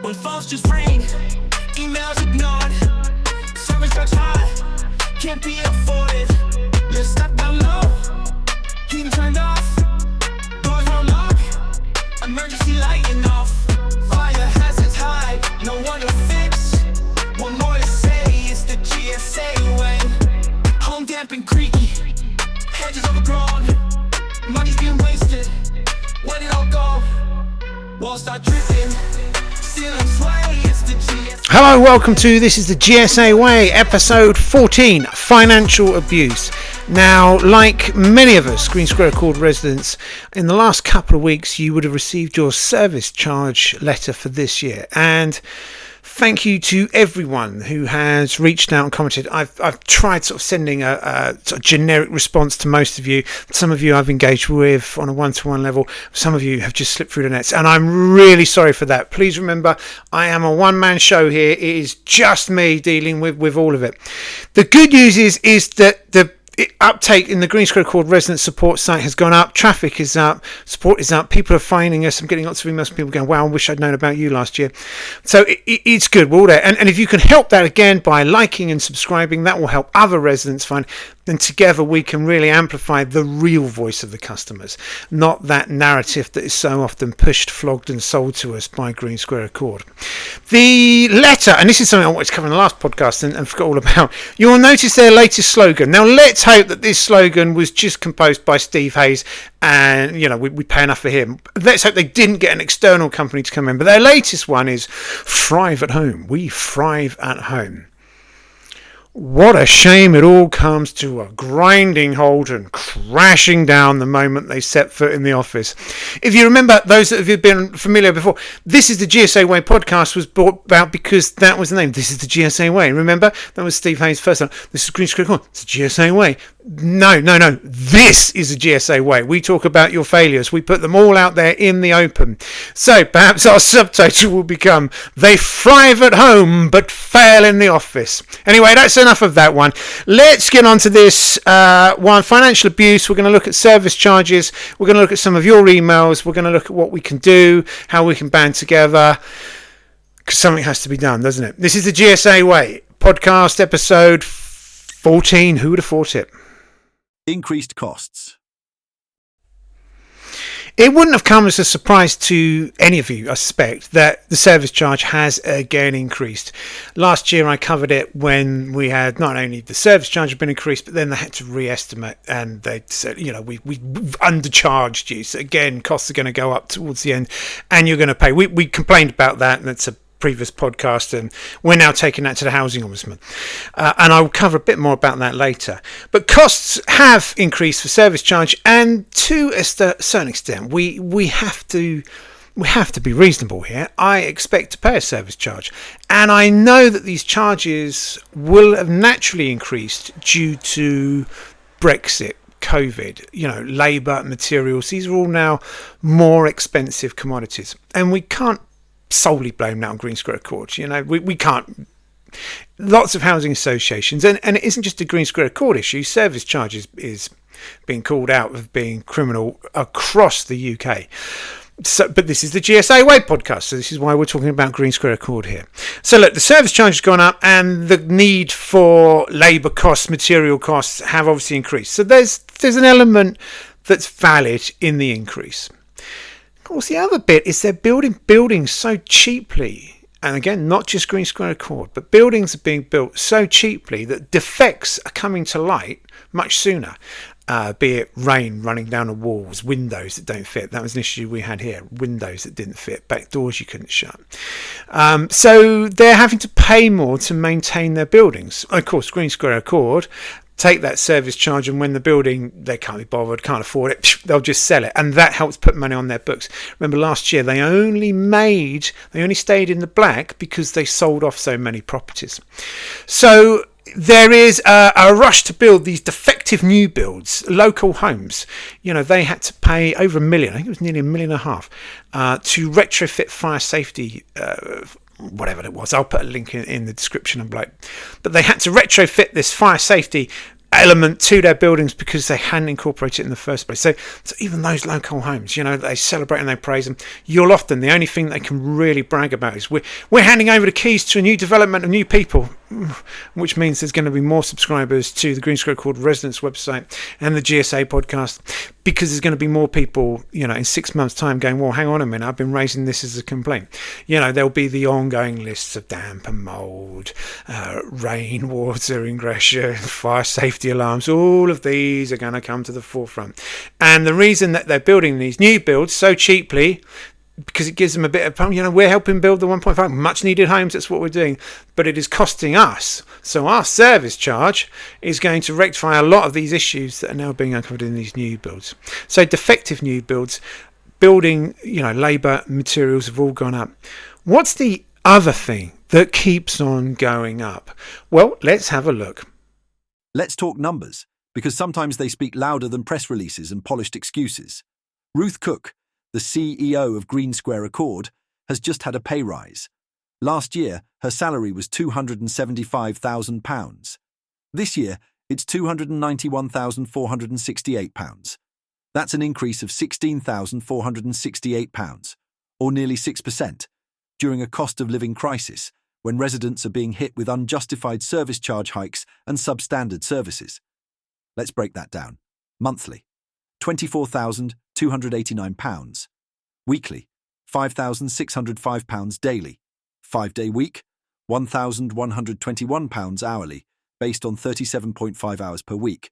when phones just ring, emails ignored, service charge high, can't be afforded. You're stuck down low, heating turned off, doors won't lock, emergency lighting off, fire hazards high, no one to fix. One more to say, it's the GSA way. Home damp and creaky, hedges overgrown, money's being wasted. Where did it all go? Walls start drifting, ceilings sway. It's the GSA. Hello, welcome to This is the GSA Way, episode 14, Financial Abuse. Now, like many of us GreenSquareAccord residents, in the last couple of weeks you would have received your service charge letter for this year, and thank you to everyone who has reached out and commented. I've tried sort of sending a sort of generic response to most of you. Some of you I've engaged with on a one-to-one level. Some of you have just slipped through the nets, and I'm really sorry for that. Please remember, I am a one-man show here. It is just me dealing with all of it. The good news is that the uptake in the GreenSquareAccord resident support site has gone up. Traffic is up. Support is up. People are finding us. I'm getting lots of emails from people going, wow, I wish I'd known about you last year. So it's good. We're all there. And if you can help that again by liking and subscribing, that will help other residents find. Then together we can really amplify the real voice of the customers, not that narrative that is so often pushed, flogged and sold to us by GreenSquareAccord. The letter, and this is something I wanted to cover in the last podcast and forgot all about, you will notice their latest slogan. Now let's hope that this slogan was just composed by Steve Hayes and, you know, we pay enough for him. Let's hope they didn't get an external company to come in. But their latest one is thrive at home. We thrive at home. What a shame it all comes to a grinding halt and crashing down the moment they set foot in the office. If you remember, those that have been familiar before, This is the GSA Way podcast was brought about because that was the name. This is the GSA Way. Remember? That was Steve Hayes' first time. This is GreenSquareAccord. It's the GSA Way. No. This is the GSA Way. We talk about your failures. We put them all out there in the open. So perhaps our subtitle will become, They Thrive at Home but Fail in the Office. Anyway, that's enough of that one. Let's get on to this one. Financial abuse. We're going to look at service charges. We're going to look at some of your emails. We're going to look at what we can do, how we can band together, because something has to be done, doesn't it? This is the GSA Way podcast, episode 14. Who would have thought it? Increased costs. It wouldn't have come as a surprise to any of you, I suspect, that the service charge has again increased. Last year I covered it when we had not only the service charge had been increased, but then they had to re-estimate and they said, you know, we undercharged you. So again, costs are going to go up towards the end and you're going to pay. We complained about that, and that's a previous podcast, and we're now taking that to the Housing Ombudsman, and I'll cover a bit more about that later. But costs have increased for service charge, and to a certain extent we have to be reasonable here. I expect to pay a service charge, and I know that these charges will have naturally increased due to Brexit, COVID, you know, labour, materials. These are all now more expensive commodities, and we can't solely blame that on GreenSquareAccord. You know, we can't. Lots of housing associations, and it isn't just a GreenSquareAccord issue. Service charges is being called out of being criminal across the UK. So, but this is the GSA Way podcast, so this is why we're talking about GreenSquareAccord here. So look, the service charge has gone up, and the need for labour costs, material costs have obviously increased. So there's an element that's valid in the increase. Of course, the other bit is they're building buildings so cheaply, and again, not just GreenSquareAccord, but buildings are being built so cheaply that defects are coming to light much sooner. Be it rain running down the walls, windows that don't fit. That was an issue we had here. Windows that didn't fit, back doors you couldn't shut. So they're having to pay more to maintain their buildings. Of course, GreenSquareAccord take that service charge, and when the building, they can't be bothered, can't afford it, they'll just sell it, and that helps put money on their books. Remember last year they only stayed in the black because they sold off so many properties. So there is a rush to build these defective new builds, local homes. You know, they had to pay over $1 million, I think it was nearly $1.5 million, to retrofit fire safety whatever it was. I'll put a link in the description. But they had to retrofit this fire safety element to their buildings because they hadn't incorporated it in the first place. So even those local homes, they celebrate and they praise them. You'll often, the only thing they can really brag about is we're handing over the keys to a new development of new people, which means there's going to be more subscribers to the GreenSquareAccord residents website and the GSA podcast, because there's going to be more people, in 6 months' time going, well, hang on a minute, I've been raising this as a complaint. There'll be the ongoing lists of damp and mould, rainwater ingression, fire safety alarms. All of these are going to come to the forefront. And the reason that they're building these new builds so cheaply, because it gives them a bit of, we're helping build the 1.5 much needed homes. That's what we're doing. But it is costing us. So our service charge is going to rectify a lot of these issues that are now being uncovered in these new builds. So defective new builds, building, labour, materials have all gone up. What's the other thing that keeps on going up? Well, let's have a look. Let's talk numbers, because sometimes they speak louder than press releases and polished excuses. Ruth Cook, the CEO of GreenSquareAccord, has just had a pay rise. Last year, her salary was £275,000. This year, it's £291,468. That's an increase of £16,468, or nearly 6%, during a cost of living crisis when residents are being hit with unjustified service charge hikes and substandard services. Let's break that down. Monthly, £24,289. Weekly, £5,605 daily. 5-day week, £1,121 hourly, based on 37.5 hours per week,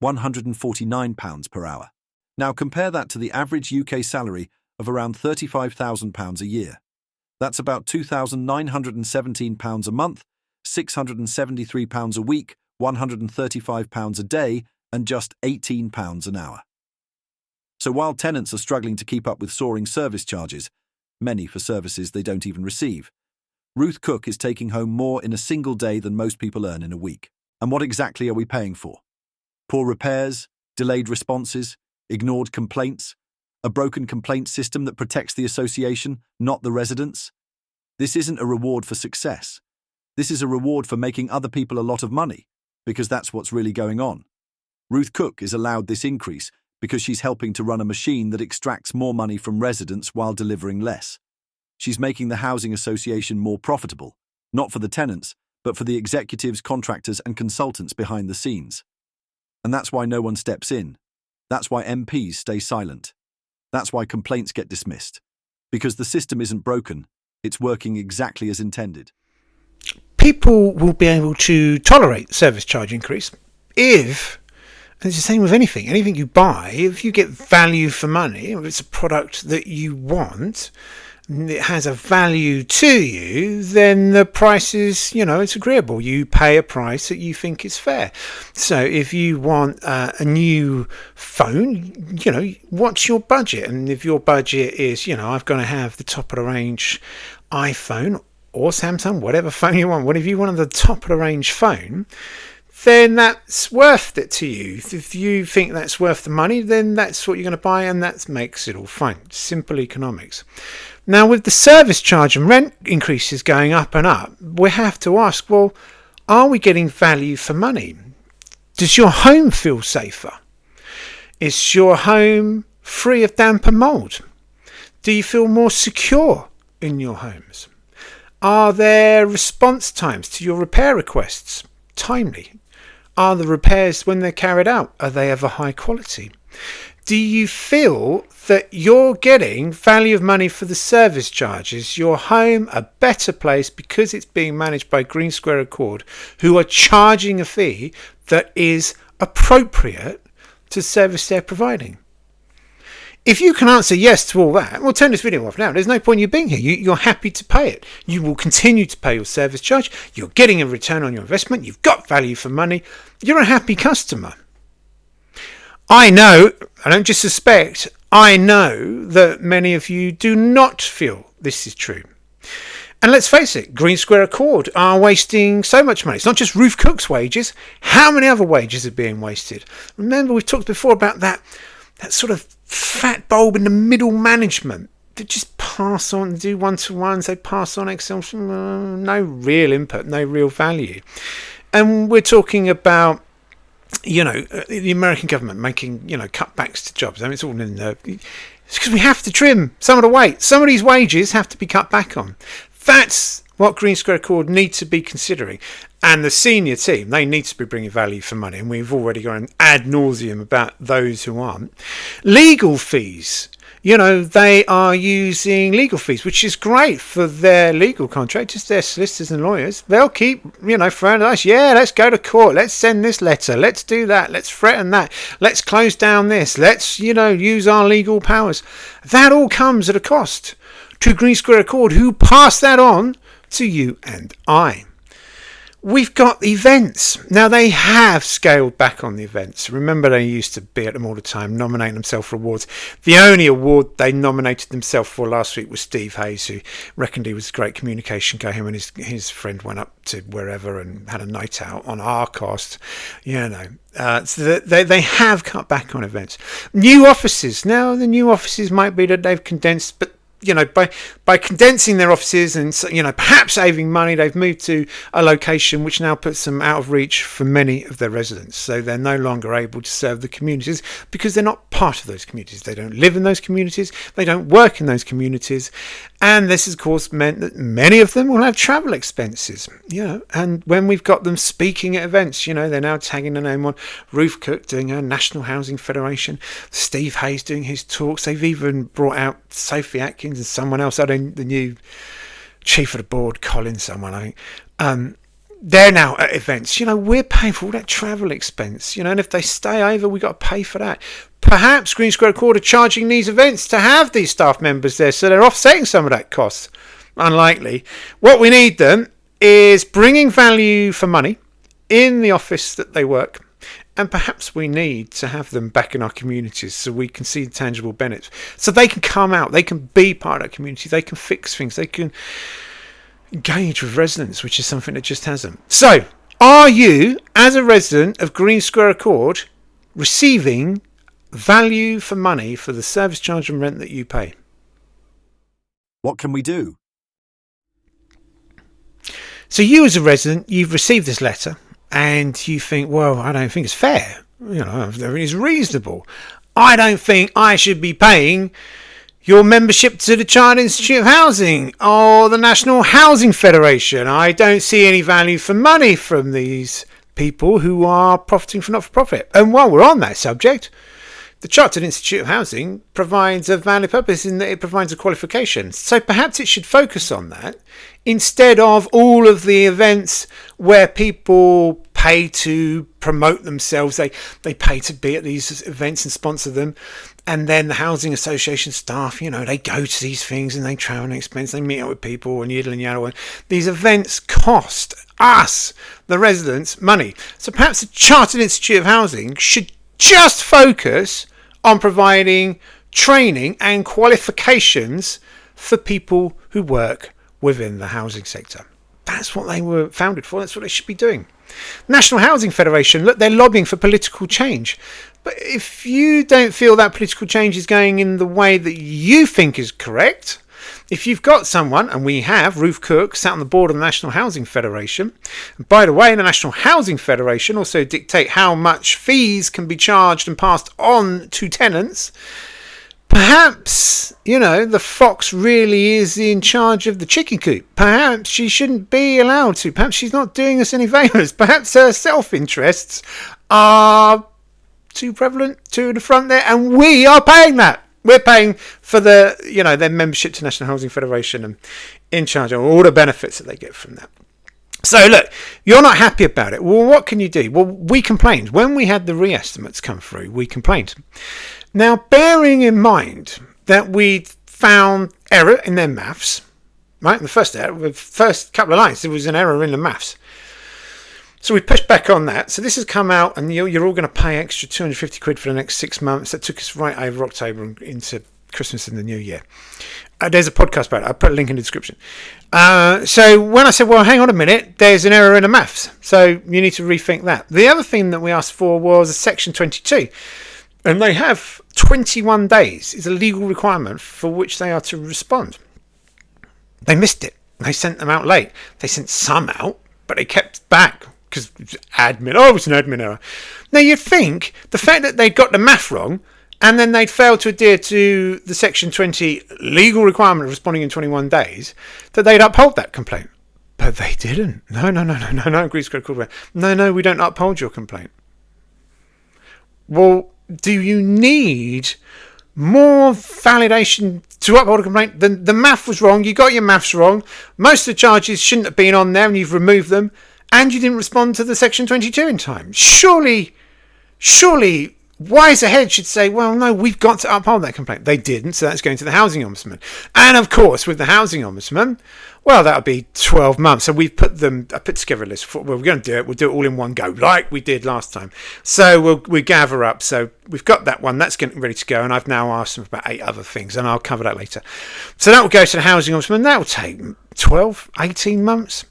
£149 per hour. Now compare that to the average UK salary of around £35,000 a year. That's about £2,917 a month, £673 a week, £135 a day, and just £18 an hour. So while tenants are struggling to keep up with soaring service charges, many for services they don't even receive, Ruth Cook is taking home more in a single day than most people earn in a week. And what exactly are we paying for? Poor repairs, delayed responses, ignored complaints, a broken complaint system that protects the association, not the residents? This isn't a reward for success. This is a reward for making other people a lot of money, because that's what's really going on. Ruth Cook is allowed this increase because she's helping to run a machine that extracts more money from residents while delivering less. She's making the housing association more profitable, not for the tenants, but for the executives, contractors, and consultants behind the scenes. And that's why no one steps in. That's why MPs stay silent. That's why complaints get dismissed. Because the system isn't broken, it's working exactly as intended. People will be able to tolerate service charge increase if, and it's the same with anything you buy, if you get value for money, if it's a product that you want, it has a value to you, then the price is, it's agreeable. You pay a price that you think is fair. So if you want a new phone, what's your budget? And if your budget is, I've got to have the top of the range iPhone or Samsung, whatever phone you want, if you want the top of the range phone, then that's worth it to you. If you think that's worth the money, then that's what you're going to buy, and that makes it all fine. Simple economics. Now, with the service charge and rent increases going up and up, we have to ask, well, are we getting value for money? Does your home feel safer? Is your home free of damp and mould? Do you feel more secure in your homes? Are there response times to your repair requests timely? Are the repairs, when they're carried out, are they of a high quality? Do you feel that you're getting value of money for the service charge? Is your home a better place because it's being managed by GreenSquareAccord, who are charging a fee that is appropriate to the service they're providing? If you can answer yes to all that, we'll turn this video off now. There's no point in you being here. You're happy to pay it. You will continue to pay your service charge. You're getting a return on your investment. You've got value for money. You're a happy customer. I know, I don't just suspect, I know that many of you do not feel this is true. And let's face it, GreenSquareAccord are wasting so much money. It's not just Ruth Cook's wages. How many other wages are being wasted? Remember, we've talked before about that sort of fat bulb in the middle management. They just pass on, do one-to-ones, they pass on Excel, no real input, no real value. And we're talking about the American government making, cutbacks to jobs. I mean, it's all in the... It's because we have to trim some of the weight. Some of these wages have to be cut back on. That's what GreenSquareAccord needs to be considering. And the senior team, they need to be bringing value for money. And we've already gone ad nauseum about those who aren't. Legal fees. They are using legal fees, which is great for their legal contractors, their solicitors and lawyers. They'll keep, throwing at us, let's go to court, let's send this letter, let's do that, let's threaten that, let's close down this, let's, use our legal powers. That all comes at a cost to GreenSquareAccord, who pass that on to you and I. We've got events. Now, they have scaled back on the events. Remember, they used to be at them all the time, nominating themselves for awards. The only award they nominated themselves for last week was Steve Hayes, who reckoned he was a great communication guy. Him and his friend went up to wherever and had a night out on our cost. So they have cut back on events. New offices. Now, the new offices might be that they've condensed, but by condensing their offices and, perhaps saving money, they've moved to a location which now puts them out of reach for many of their residents. So they're no longer able to serve the communities because they're not part of those communities. They don't live in those communities. They don't work in those communities. And this, of course, meant that many of them will have travel expenses, and when we've got them speaking at events, they're now tagging the name on. Ruth Cook doing her National Housing Federation, Steve Hayes doing his talks. They've even brought out Sophie Atkins and someone else, the new chief of the board, Colin someone, I think. They're now at events. We're paying for all that travel expense, and if they stay over, we've got to pay for that. Perhaps GreenSquareAccord are charging these events to have these staff members there, so they're offsetting some of that cost. Unlikely. What we need them is bringing value for money in the office that they work, and perhaps we need to have them back in our communities so we can see tangible benefits, so they can come out, they can be part of that community, they can fix things, they can engage with residents, which is something that just hasn't. So, are you, as a resident of GreenSquareAccord, receiving value for money for the service charge and rent that you pay? What can we do? So you, as a resident, you've received this letter and you think, well, I don't think it's fair. It's reasonable. I don't think I should be paying your membership to the Child Institute of Housing or the National Housing Federation. I don't see any value for money from these people who are profiting from not-for-profit. And while we're on that subject, the Chartered Institute of Housing provides a valid purpose in that it provides a qualification. So perhaps it should focus on that instead of all of the events where people pay to promote themselves. They pay to be at these events and sponsor them. And then the housing association staff, they go to these things and they travel and expense. They meet up with people and yiddle and yaddle. And these events cost us, the residents, money. So perhaps the Chartered Institute of Housing should just focus on providing training and qualifications for people who work within the housing sector. That's what they were founded for. That's what they should be doing. National Housing Federation, look, they're lobbying for political change. But if you don't feel that political change is going in the way that you think is correct, if you've got someone, and we have, Ruth Cook, sat on the board of the National Housing Federation. And by the way, the National Housing Federation also dictate how much fees can be charged and passed on to tenants. Perhaps, the fox really is in charge of the chicken coop. Perhaps she shouldn't be allowed to. Perhaps she's not doing us any favours. Perhaps her self-interests are too prevalent to the front there, and we are paying that. We're paying for their membership to National Housing Federation and in charge of all the benefits that they get from that. So look, you're not happy about it. Well, what can you do? Well, we complained. When we had the re-estimates come through, we complained. Now, bearing in mind that we found error in their maths, right? The first couple of lines, there was an error in the maths. So we pushed back on that. So this has come out, and you're all going to pay extra 250 quid for the next 6 months. That took us right over October and into Christmas and the New Year. There's a podcast about it. I'll put a link in the description. So when I said, well, hang on a minute, there's an error in the maths. So you need to rethink that. The other thing that we asked for was a Section 22. And they have 21 days is a legal requirement for which they are to respond. They missed it. They sent them out late. They sent some out, but they kept back because admin, oh, it's an admin error. Now, you'd think the fact that they'd got the math wrong and then they'd failed to adhere to the Section 20 legal requirement of responding in 21 days, that they'd uphold that complaint. But they didn't. No, GreenSquareAccord went, no, we don't uphold your complaint. Well, do you need more validation to uphold a complaint? The math was wrong. You got your maths wrong. Most of the charges shouldn't have been on there and you've removed them. And you didn't respond to the Section 22 in time. Surely, wiser heads should say, well, no, we've got to uphold that complaint. They didn't, so that's going to the Housing Ombudsman. And of course, with the Housing Ombudsman, well, that'll be 12 months. So I put together a list. Well, we're going to do it. We'll do it all in one go, like we did last time. So we'll gather up. So we've got that one. That's getting ready to go. And I've now asked them about 8 other things, and I'll cover that later. So that will go to the Housing Ombudsman. That will take 12, 18 months.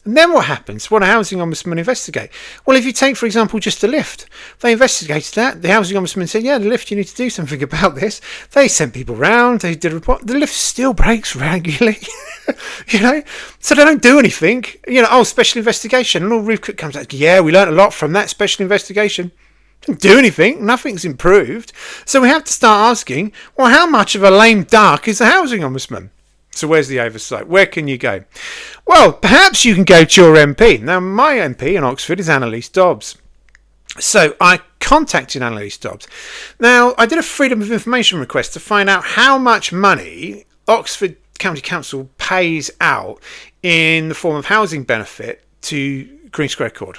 And then what happens? What a Housing Ombudsman investigate? Well, if you take, for example, just the lift, they investigated that. The Housing Ombudsman said, yeah, the lift, you need to do something about this. They sent people round. They did a report. The lift still breaks regularly, so they don't do anything. Special investigation. And all Ruth Cook comes out, yeah, we learned a lot from that special investigation. Didn't do anything. Nothing's improved. So we have to start asking, well, how much of a lame duck is the Housing Ombudsman? So where's the oversight? Where can you go? Well, perhaps you can go to your MP. Now, my MP in Oxford is Annalise Dobbs. So I contacted Annalise Dobbs. Now, I did a Freedom of Information request to find out how much money Oxford County Council pays out in the form of housing benefit to GreenSquareAccord.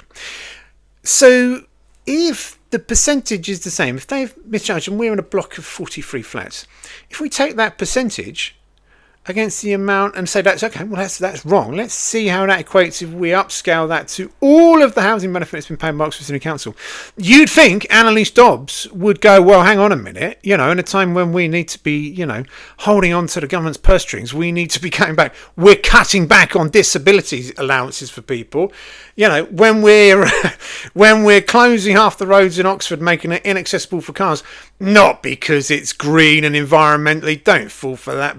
So if the percentage is the same, if they've mischarged and we're in a block of 43 flats, if we take that percentage against the amount and say that's okay, well that's wrong. Let's see how that equates if we upscale that to all of the housing benefit that's been paid by Oxford City Council. You'd think Annalise Dobbs would go, well, hang on a minute, in a time when we need to be, holding on to the government's purse strings, we need to be cutting back. We're cutting back on disability allowances for people. When we're closing half the roads in Oxford, making it inaccessible for cars, not because it's green and environmentally, don't fall for that.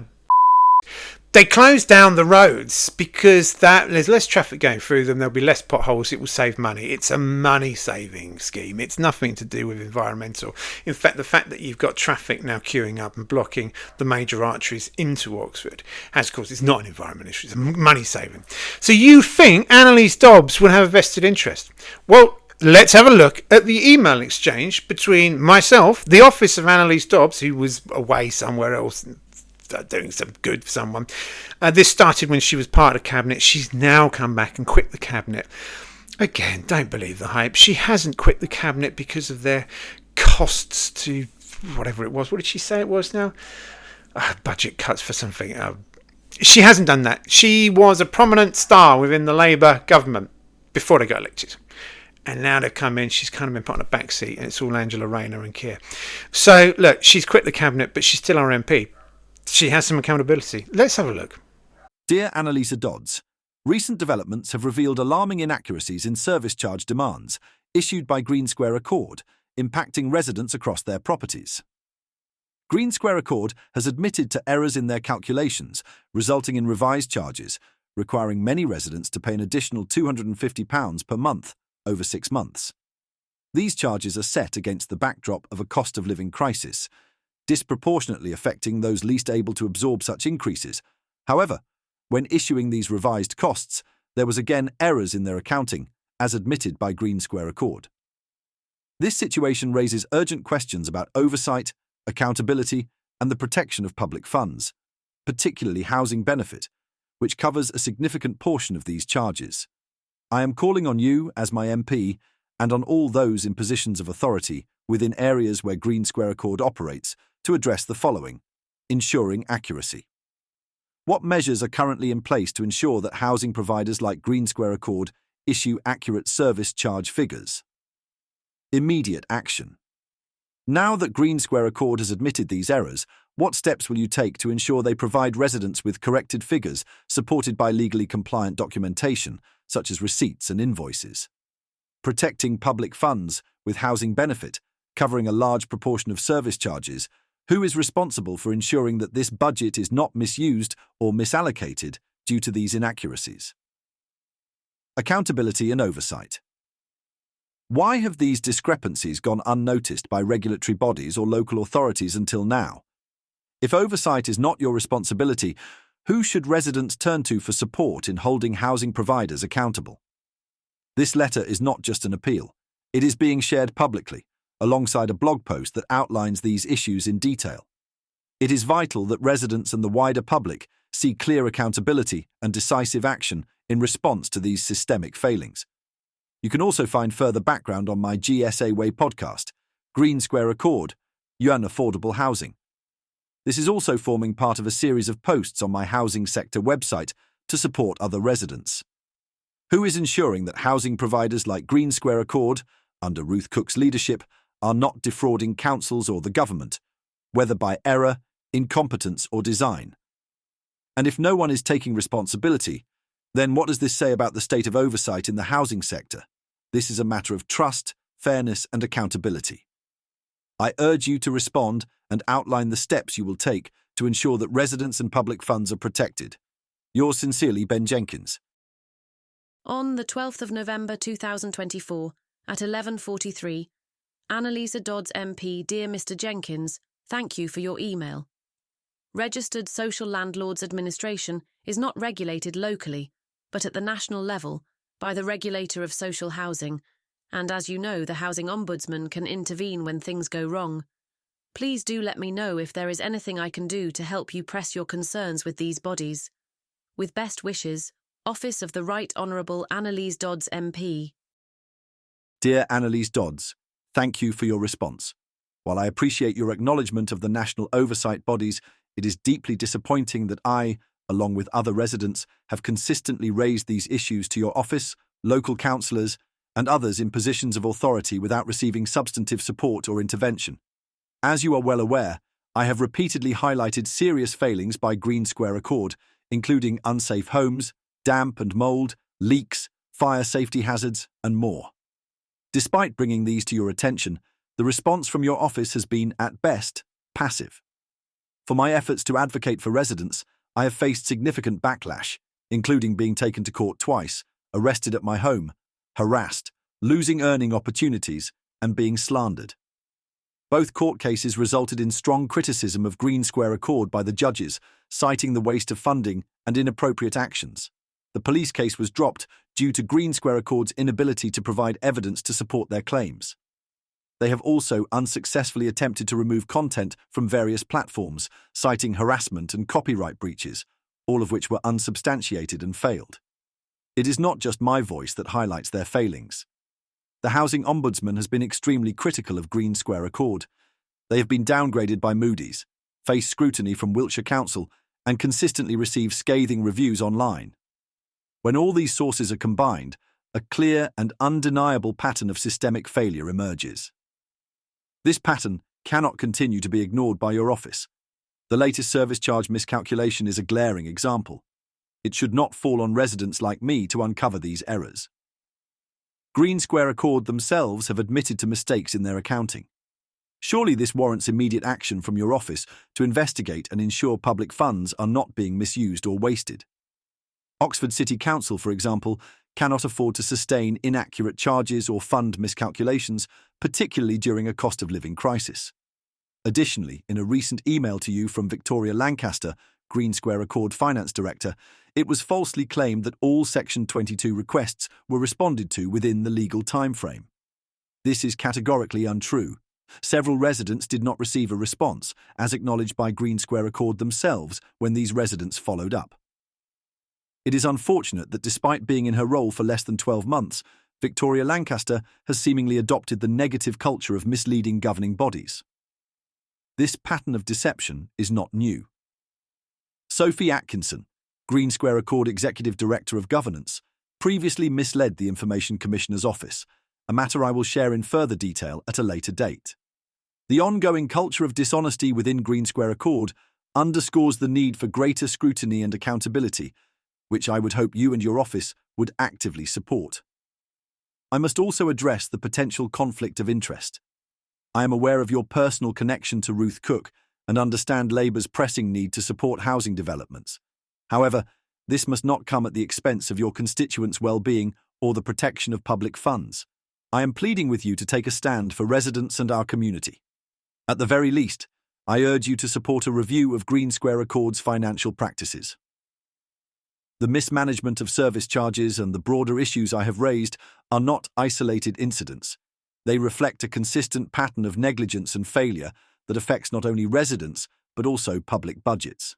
They close down the roads because there's less traffic going through them. There'll be less potholes. It will save money. It's a money-saving scheme. It's nothing to do with environmental. In fact, the fact that you've got traffic now queuing up and blocking the major arteries into Oxford has, of course, it's not an environment issue. It's a money-saving. So you think Annalise Dobbs would have a vested interest? Well, let's have a look at the email exchange between myself, the office of Annalise Dobbs, who was away somewhere else, doing some good for someone. This started when she was part of the cabinet. She's now come back and quit the cabinet. Again, don't believe the hype. She hasn't quit the cabinet because of their costs to whatever it was. What did she say it was now? Budget cuts for something. She hasn't done that. She was a prominent star within the Labour government before they got elected. And now they've come in, she's kind of been put on a back seat, and it's all Angela Rayner and Keir. So, look, she's quit the cabinet, but she's still our MP. She has some accountability. Let's have a look. Dear Annalisa Dodds, recent developments have revealed alarming inaccuracies in service charge demands issued by GreenSquareAccord, impacting residents across their properties. GreenSquareAccord has admitted to errors in their calculations, resulting in revised charges, requiring many residents to pay an additional £250 per month over 6 months. These charges are set against the backdrop of a cost of living crisis, disproportionately affecting those least able to absorb such increases. However, when issuing these revised costs, there was again errors in their accounting, as admitted by GreenSquareAccord. This situation raises urgent questions about oversight, accountability, and the protection of public funds, particularly housing benefit, which covers a significant portion of these charges. I am calling on you, as my MP, and on all those in positions of authority within areas where GreenSquareAccord operates, to address the following: ensuring accuracy. What measures are currently in place to ensure that housing providers like GreenSquareAccord issue accurate service charge figures? Immediate action. Now that GreenSquareAccord has admitted these errors, what steps will you take to ensure they provide residents with corrected figures supported by legally compliant documentation, such as receipts and invoices? Protecting public funds with housing benefit, covering a large proportion of service charges. Who is responsible for ensuring that this budget is not misused or misallocated due to these inaccuracies? Accountability and oversight. Why have these discrepancies gone unnoticed by regulatory bodies or local authorities until now? If oversight is not your responsibility, who should residents turn to for support in holding housing providers accountable? This letter is not just an appeal. It is being shared publicly, alongside a blog post that outlines these issues in detail. It is vital that residents and the wider public see clear accountability and decisive action in response to these systemic failings. You can also find further background on my GSA Way podcast, GreenSquareAccord, Yuan Affordable Housing. This is also forming part of a series of posts on my housing sector website to support other residents. Who is ensuring that housing providers like GreenSquareAccord, under Ruth Cook's leadership, are not defrauding councils or the government, whether by error, incompetence, or design? And if no one is taking responsibility, then what does this say about the state of oversight in the housing sector? This is a matter of trust, fairness, and accountability. I urge you to respond and outline the steps you will take to ensure that residents and public funds are protected. Yours sincerely, Ben Jenkins. On the 12th of November 2024, at 11:43, Annalisa Dodds MP, Dear Mr Jenkins, thank you for your email. Registered Social Landlords Administration is not regulated locally, but at the national level, by the regulator of social housing, and as you know, the Housing Ombudsman can intervene when things go wrong. Please do let me know if there is anything I can do to help you press your concerns with these bodies. With best wishes, Office of the Right Honourable Annalise Dodds MP. Dear Annalise Dodds, thank you for your response. While I appreciate your acknowledgement of the national oversight bodies, it is deeply disappointing that I, along with other residents, have consistently raised these issues to your office, local councillors, and others in positions of authority without receiving substantive support or intervention. As you are well aware, I have repeatedly highlighted serious failings by GreenSquareAccord, including unsafe homes, damp and mould, leaks, fire safety hazards, and more. Despite bringing these to your attention, the response from your office has been, at best, passive. For my efforts to advocate for residents, I have faced significant backlash, including being taken to court twice, arrested at my home, harassed, losing earning opportunities, and being slandered. Both court cases resulted in strong criticism of GreenSquareAccord by the judges, citing the waste of funding and inappropriate actions. The police case was dropped due to GreenSquareAccord's inability to provide evidence to support their claims. They have also unsuccessfully attempted to remove content from various platforms, citing harassment and copyright breaches, all of which were unsubstantiated and failed. It is not just my voice that highlights their failings. The Housing Ombudsman has been extremely critical of GreenSquareAccord. They have been downgraded by Moody's, face scrutiny from Wiltshire Council, and consistently receive scathing reviews online. When all these sources are combined, a clear and undeniable pattern of systemic failure emerges. This pattern cannot continue to be ignored by your office. The latest service charge miscalculation is a glaring example. It should not fall on residents like me to uncover these errors. GreenSquareAccord themselves have admitted to mistakes in their accounting. Surely this warrants immediate action from your office to investigate and ensure public funds are not being misused or wasted. Oxford City Council, for example, cannot afford to sustain inaccurate charges or fund miscalculations, particularly during a cost of living crisis. Additionally, in a recent email to you from Victoria Lancaster, GreenSquareAccord Finance Director, it was falsely claimed that all Section 22 requests were responded to within the legal timeframe. This is categorically untrue. Several residents did not receive a response, as acknowledged by GreenSquareAccord themselves when these residents followed up. It is unfortunate that despite being in her role for less than 12 months, Victoria Lancaster has seemingly adopted the negative culture of misleading governing bodies. This pattern of deception is not new. Sophie Atkinson, GreenSquareAccord Executive Director of Governance, previously misled the Information Commissioner's Office, a matter I will share in further detail at a later date. The ongoing culture of dishonesty within GreenSquareAccord underscores the need for greater scrutiny and accountability, which I would hope you and your office would actively support. I must also address the potential conflict of interest. I am aware of your personal connection to Ruth Cook and understand Labour's pressing need to support housing developments. However, this must not come at the expense of your constituents' well-being or the protection of public funds. I am pleading with you to take a stand for residents and our community. At the very least, I urge you to support a review of GreenSquareAccord's financial practices. The mismanagement of service charges and the broader issues I have raised are not isolated incidents. They reflect a consistent pattern of negligence and failure that affects not only residents but also public budgets.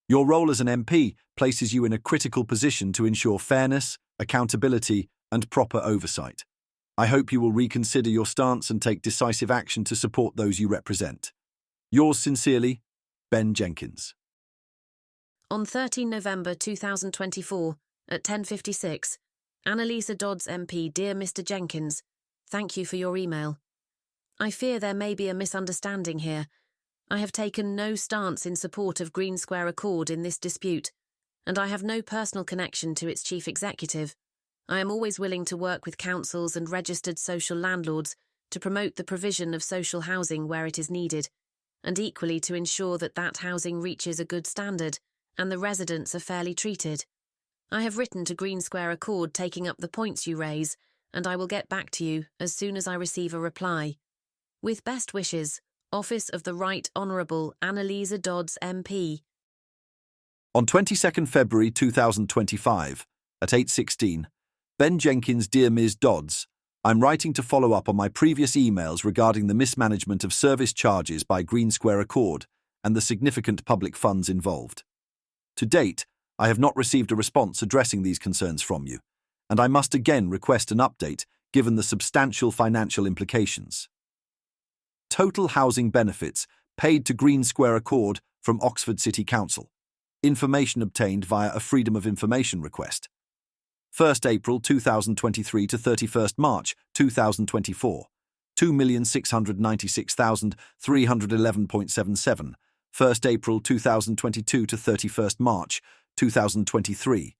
Your role as an MP places you in a critical position to ensure fairness, accountability, and proper oversight. I hope you will reconsider your stance and take decisive action to support those you represent. Yours sincerely, Ben Jenkins. On 13 November 2024, at 10:56, Annalisa Dodds MP, Dear Mr. Jenkins, thank you for your email. I fear there may be a misunderstanding here. I have taken no stance in support of GreenSquareAccord in this dispute, and I have no personal connection to its chief executive. I am always willing to work with councils and registered social landlords to promote the provision of social housing where it is needed, and equally to ensure that that housing reaches a good standard and the residents are fairly treated. I have written to GreenSquareAccord taking up the points you raise, and I will get back to you as soon as I receive a reply. With best wishes, Office of the Right Honourable Annalisa Dodds MP. On 22nd February 2025, at 8:16, Ben Jenkins, Dear Ms. Dodds, I'm writing to follow up on my previous emails regarding the mismanagement of service charges by GreenSquareAccord and the significant public funds involved. To date, I have not received a response addressing these concerns from you, and I must again request an update given the substantial financial implications. Total housing benefits paid to GreenSquareAccord from Oxford City Council. Information obtained via a Freedom of Information request. 1st April 2023 to 31st March 2024, 2,696,311.77. 1st April 2022 to 31st March 2023,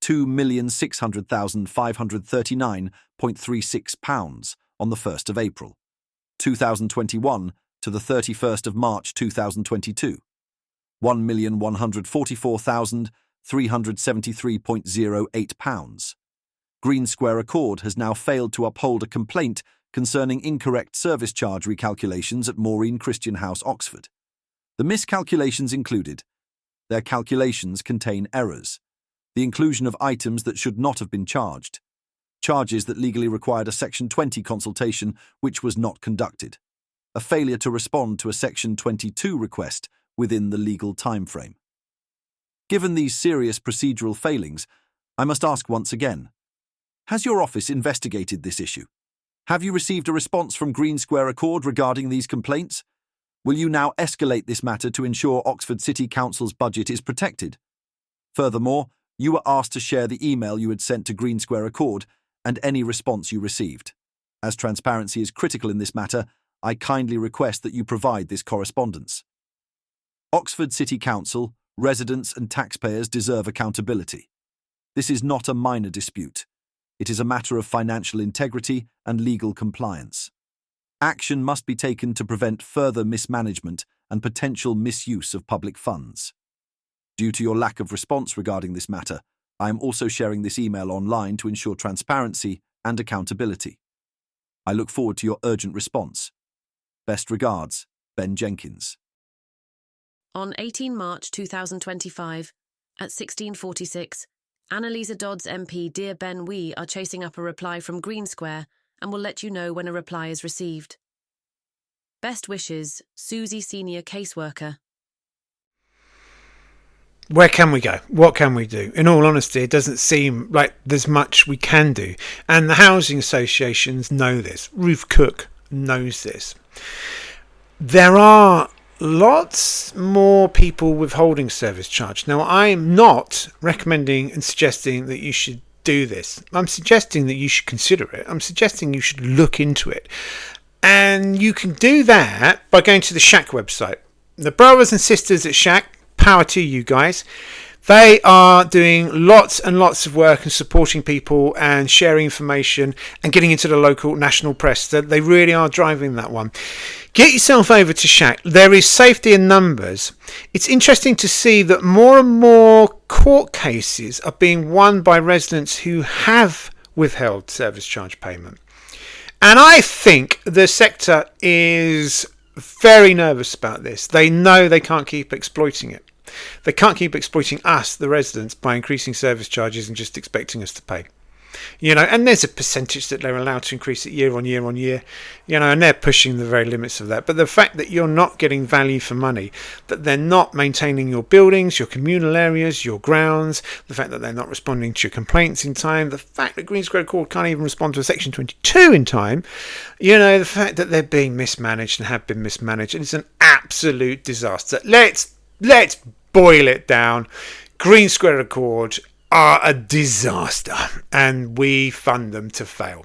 £2,600,539.36 on the 1st of April 2021 to the 31st of March 2022, £1,144,373.08. GreenSquareAccord has now failed to uphold a complaint concerning incorrect service charge recalculations at Maureen Christian House, Oxford. The miscalculations included: their calculations contain errors, the inclusion of items that should not have been charged, charges that legally required a Section 20 consultation which was not conducted, a failure to respond to a Section 22 request within the legal timeframe. Given these serious procedural failings, I must ask once again, has your office investigated this issue? Have you received a response from GreenSquareAccord regarding these complaints? Will you now escalate this matter to ensure Oxford City Council's budget is protected? Furthermore, you were asked to share the email you had sent to GreenSquareAccord and any response you received. As transparency is critical in this matter, I kindly request that you provide this correspondence. Oxford City Council, residents and taxpayers deserve accountability. This is not a minor dispute. It is a matter of financial integrity and legal compliance. Action must be taken to prevent further mismanagement and potential misuse of public funds. Due to your lack of response regarding this matter, I am also sharing this email online to ensure transparency and accountability. I look forward to your urgent response. Best regards, Ben Jenkins. On 18 March 2025, at 16:46, Annalisa Dodds MP, Dear Ben, we are chasing up a reply from GreenSquare and will let you know when a reply is received. Best wishes, Susie Senior Caseworker. Where can we go? What can we do? In all honesty, it doesn't seem like there's much we can do. And the housing associations know this. Ruth Cook knows this. There are lots more people withholding service charge. Now, I'm not recommending and suggesting that you should do this. I'm suggesting that you should consider it. I'm suggesting you should look into it. And you can do that by going to the SHAC website. The brothers and sisters at SHAC, power to you guys. They are doing lots and lots of work and supporting people and sharing information and getting into the local national press. They really are driving that one. Get yourself over to SHAC. There is safety in numbers. It's interesting to see that more and more court cases are being won by residents who have withheld service charge payment. And I think the sector is very nervous about this. They know they can't keep exploiting it. They can't keep exploiting us, the residents, by increasing service charges and just expecting us to pay. And there's a percentage that they're allowed to increase it year on year on year, and they're pushing the very limits of that. But the fact that you're not getting value for money, that they're not maintaining your buildings, your communal areas, your grounds, the fact that they're not responding to your complaints in time, the fact that GreenSquareAccord can't even respond to a Section 22 in time, the fact that they're being mismanaged and have been mismanaged, and it's an absolute disaster. Let's boil it down. GreenSquareAccord are a disaster, and we fund them to fail.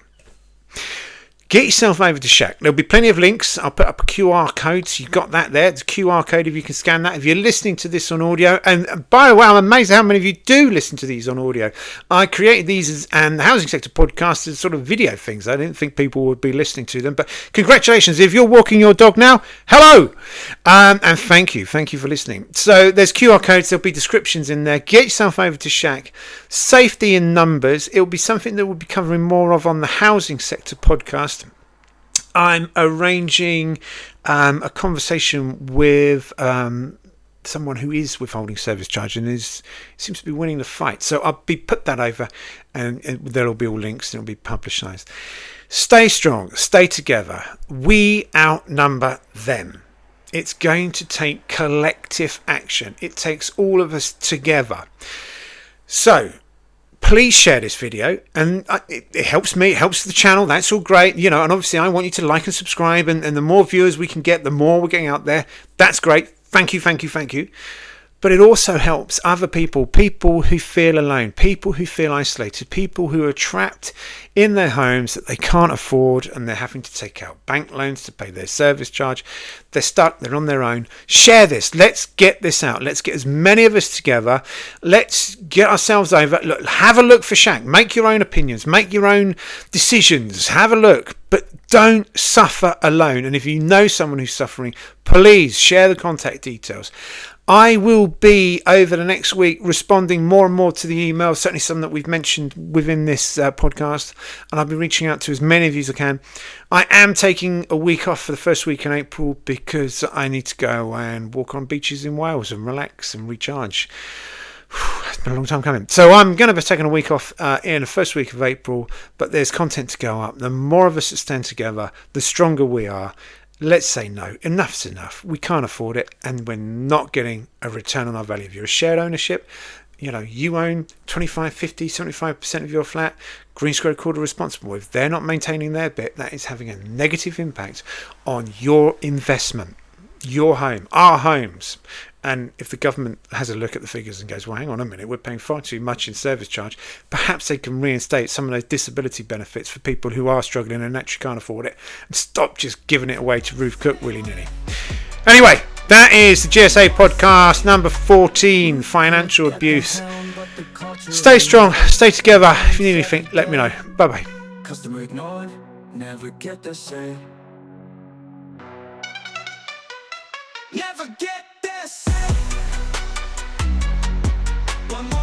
Get yourself over to Shack. There'll be plenty of links. I'll put up a QR code, so you've got that there. It's a QR code if you can scan that. If you're listening to this on audio, and by the way, I'm amazed how many of you do listen to these on audio. I created these and the Housing Sector podcast as sort of video things. I didn't think people would be listening to them, but congratulations. If you're walking your dog now, hello! And thank you for listening. So there's QR codes, there'll be descriptions in there. Get yourself over to Shack. Safety in numbers. It will be something that we'll be covering more of on the Housing Sector podcast. I'm arranging a conversation with someone who is withholding service charge and seems to be winning the fight. So I'll put that over, and there'll be all links and it'll be publicised. Stay strong, stay together. We outnumber them. It's going to take collective action. It takes all of us together. So please share this video, and it helps me, it helps the channel. That's all great, and obviously I want you to like and subscribe, and the more viewers we can get, the more we're getting out there. That's great. Thank you. But it also helps other people who feel alone, people who feel isolated, people who are trapped in their homes that they can't afford, and they're having to take out bank loans to pay their service charge. They're stuck, they're on their own. Share this. Let's get this out. Let's get as many of us together. Let's get ourselves over. Look, have a look for Shack. Make your own opinions. Make your own decisions. Have a look. But don't suffer alone. And if you know someone who's suffering, please share the contact details. I will be, over the next week, responding more and more to the emails, certainly some that we've mentioned within this podcast, and I'll be reaching out to as many of you as I can. I am taking a week off for the first week in April because I need to go away and walk on beaches in Wales and relax and recharge. It's been a long time coming. So I'm going to be taking a week off in the first week of April, but there's content to go up. The more of us that stand together, the stronger we are. Let's say no. Enough's enough. We can't afford it, and we're not getting a return on our value. If you're a shared ownership, you own 25, 50, 75% of your flat. GreenSquareAccord are responsible. If they're not maintaining their bit, that is having a negative impact on your investment, your home, our homes. And if the government has a look at the figures and goes, well, hang on a minute, we're paying far too much in service charge, perhaps they can reinstate some of those disability benefits for people who are struggling and actually can't afford it, and stop just giving it away to Ruth Cook willy-nilly. Anyway, that is the GSA podcast number 14, Financial Abuse. Stay strong, stay together. If you need anything, let me know. Bye-bye. Customer ignored, never get the say. Never get this. One more